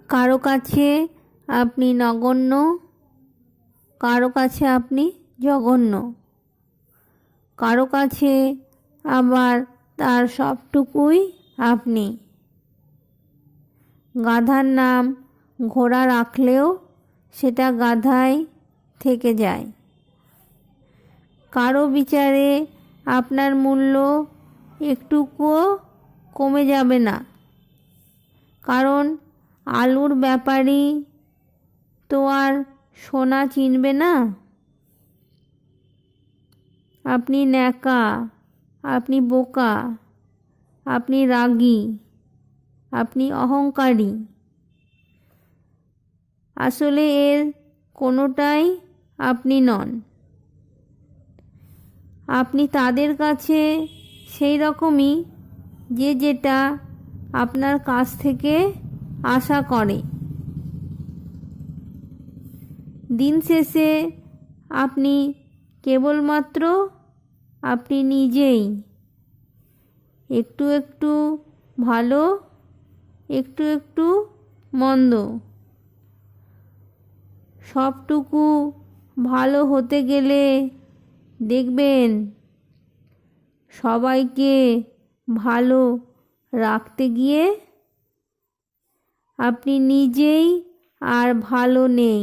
কারো কাছে আপনি নগণ্য, কারো কাছে আপনি জঘন্য, কারো কাছে আবার তার সবটুকুই আপনি। গাধার নাম ঘোড়া রাখলেও সেটা গাধাই থেকে যায়। কারো বিচারে আপনার মূল্য একটুকুও কমে যাবে না, কারণ আলুর ব্যাপারী তো আর সোনা চিনবে না। আপনি ন্যাকা, আপনি বোকা, আপনি রাগী, আপনি অহংকারী। আসলে এর কোনোটাই আপনি নন। আপনি তাদের কাছে সেই রকমই যে যেটা আপনার কাছ থেকে আশা করে। দিন শেষে আপনি কেবলমাত্র আপনি নিজেই, একটু একটু ভালো, একটু একটু মন্দ। সবটুকু ভালো হতে গেলে দেখবেন সবাইকে ভালো রাখতে গিয়ে আপনি নিজেই আর ভালো নেই।